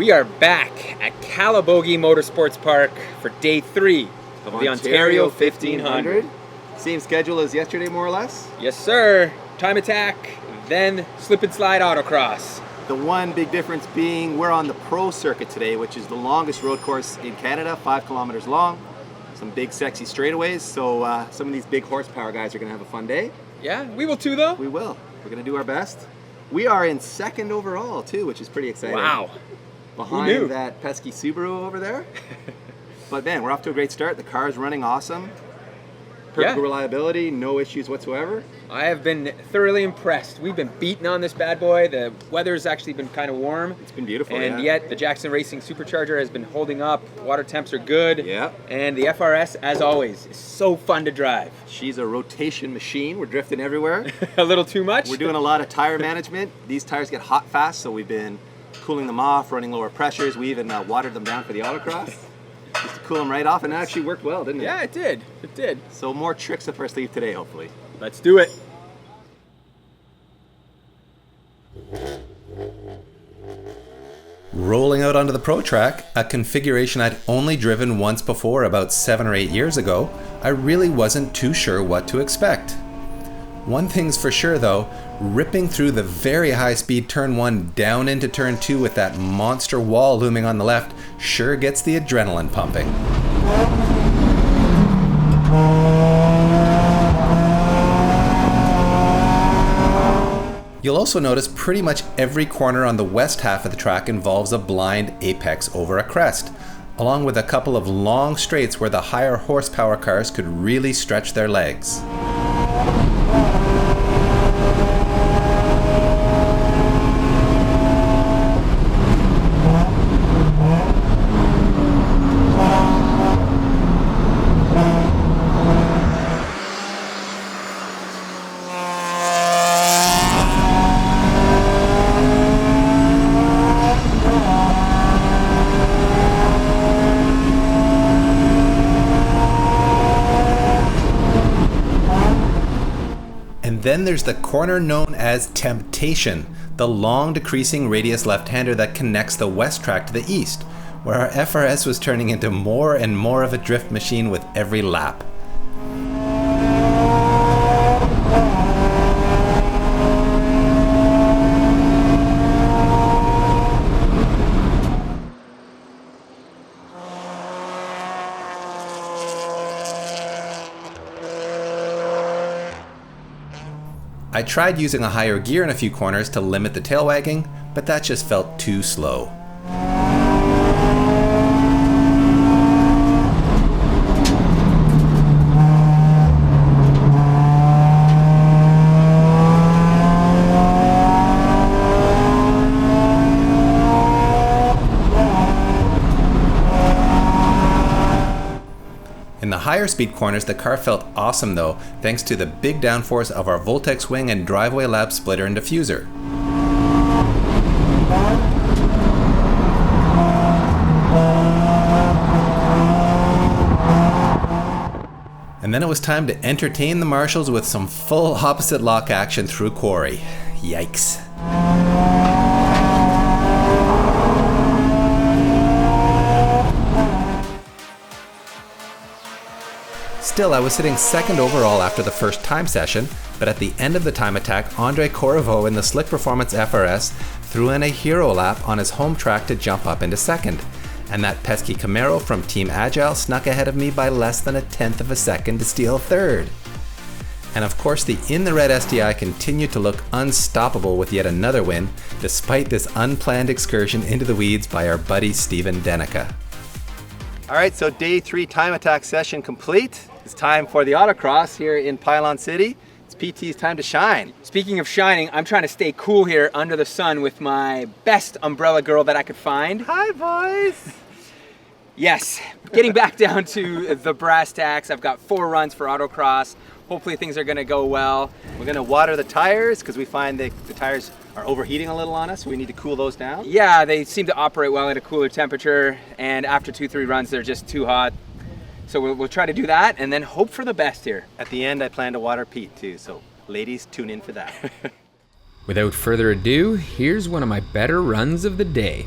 We are back at Calabogie Motorsports Park for day 3 of the Ontario 1500. Same schedule as yesterday, more or less? Yes, sir. Time attack, then slip and slide autocross. The one big difference being we're on the Pro Circuit today, which is the longest road course in Canada, 5 kilometers long. Some big, sexy straightaways, so some of these big horsepower guys are going to have a fun day. Yeah, we will too, though. We will. We're going to do our best. We are in 2nd overall, too, which is pretty exciting. Wow. Behind that pesky Subaru over there. But man, we're off to a great start. The car is running awesome. Perfect reliability, no issues whatsoever. I have been thoroughly impressed. We've been beating on this bad boy. The weather's actually been kind of warm. It's been beautiful, and yet the Jackson Racing Supercharger has been holding up. Water temps are good. Yeah. And the FR-S, as always, is so fun to drive. She's a rotation machine. We're drifting everywhere. A little too much. We're doing a lot of tire management. These tires get hot fast, so we've been cooling them off, running lower pressures. We even watered them down for the autocross. Just to cool them right off, and it actually worked well, didn't it? Yeah, it did. It did. So more tricks up our sleeve today, hopefully. Let's do it. Rolling out onto the Pro Track, a configuration I'd only driven once before about 7 or 8 years ago, I really wasn't too sure what to expect. One thing's for sure though, ripping through the very high speed turn 1 down into turn 2 with that monster wall looming on the left sure gets the adrenaline pumping. You'll also notice pretty much every corner on the west half of the track involves a blind apex over a crest, along with a couple of long straights where the higher horsepower cars could really stretch their legs. Then there's the corner known as Temptation, the long decreasing radius left-hander that connects the west track to the east, where our FRS was turning into more and more of a drift machine with every lap. I tried using a higher gear in a few corners to limit the tail wagging, but that just felt too slow. In the higher speed corners, the car felt awesome though, thanks to the big downforce of our Voltex wing and driveway lab splitter and diffuser. And then it was time to entertain the marshals with some full opposite lock action through Quarry. Yikes. Still, I was sitting 2nd overall after the first time session, but at the end of the time attack, Andre Corriveau in the Slick Performance FRS threw in a hero lap on his home track to jump up into 2nd, and that pesky Camaro from Team Agile snuck ahead of me by less than 1/10 of a second to steal 3rd. And of course, the In the Red STI continued to look unstoppable with yet another win, despite this unplanned excursion into the weeds by our buddy Steven Denica. All right, so day 3 time attack session complete. It's time for the autocross here in Pylon City. It's PT's time to shine. Speaking of shining, I'm trying to stay cool here under the sun with my best umbrella girl that I could find. Hi, boys. Yes, getting back down to the brass tacks. I've got 4 runs for autocross. Hopefully things are gonna go well. We're gonna water the tires because we find that the tires are overheating a little on us. So we need to cool those down. Yeah, they seem to operate well at a cooler temperature, and after 2-3 runs, they're just too hot. So we'll try to do that and then hope for the best here. At the end, I plan to water Pete too. So ladies, tune in for that. Without further ado, here's one of my better runs of the day.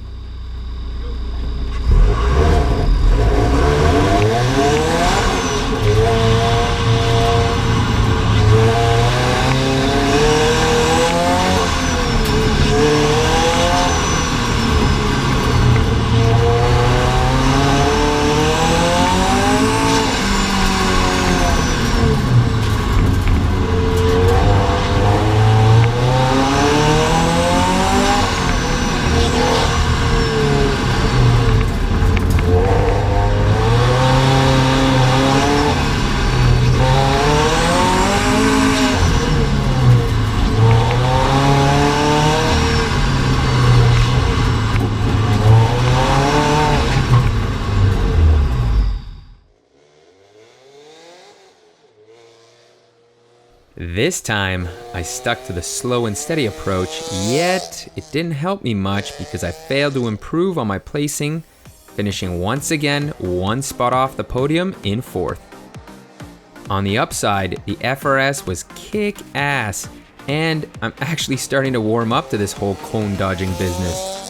This time, I stuck to the slow and steady approach, yet it didn't help me much because I failed to improve on my placing, finishing once again 1 spot off the podium in 4th. On the upside, the FR-S was kick-ass, and I'm actually starting to warm up to this whole cone dodging business.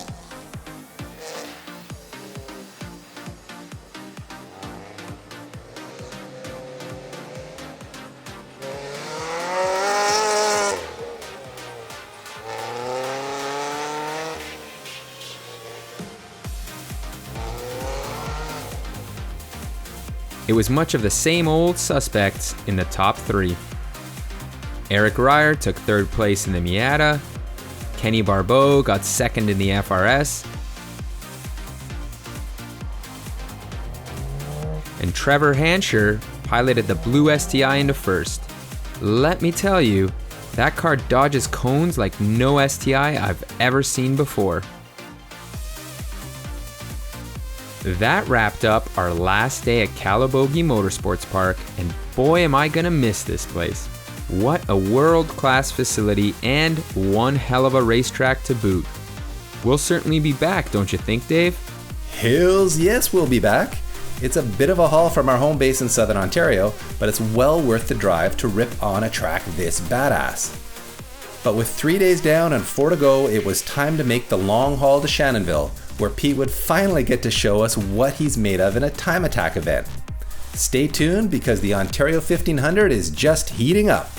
It was much of the same old suspects in the top 3. Eric Ryer took 3rd place in the Miata, Kenny Barbeau got 2nd in the FR-S, and Trevor Hansher piloted the blue STI into 1st. Let me tell you, that car dodges cones like no STI I've ever seen before. That wrapped up our last day at Calabogie Motorsports Park, and boy am I gonna miss this place. What a world-class facility and one hell of a racetrack to boot. We'll certainly be back, don't you think, Dave? Hells yes, we'll be back. It's a bit of a haul from our home base in Southern Ontario, but it's well worth the drive to rip on a track this badass. But with 3 days down and 4 to go, it was time to make the long haul to Shannonville, where Pete would finally get to show us what he's made of in a time attack event. Stay tuned because the Ontario 1500 is just heating up.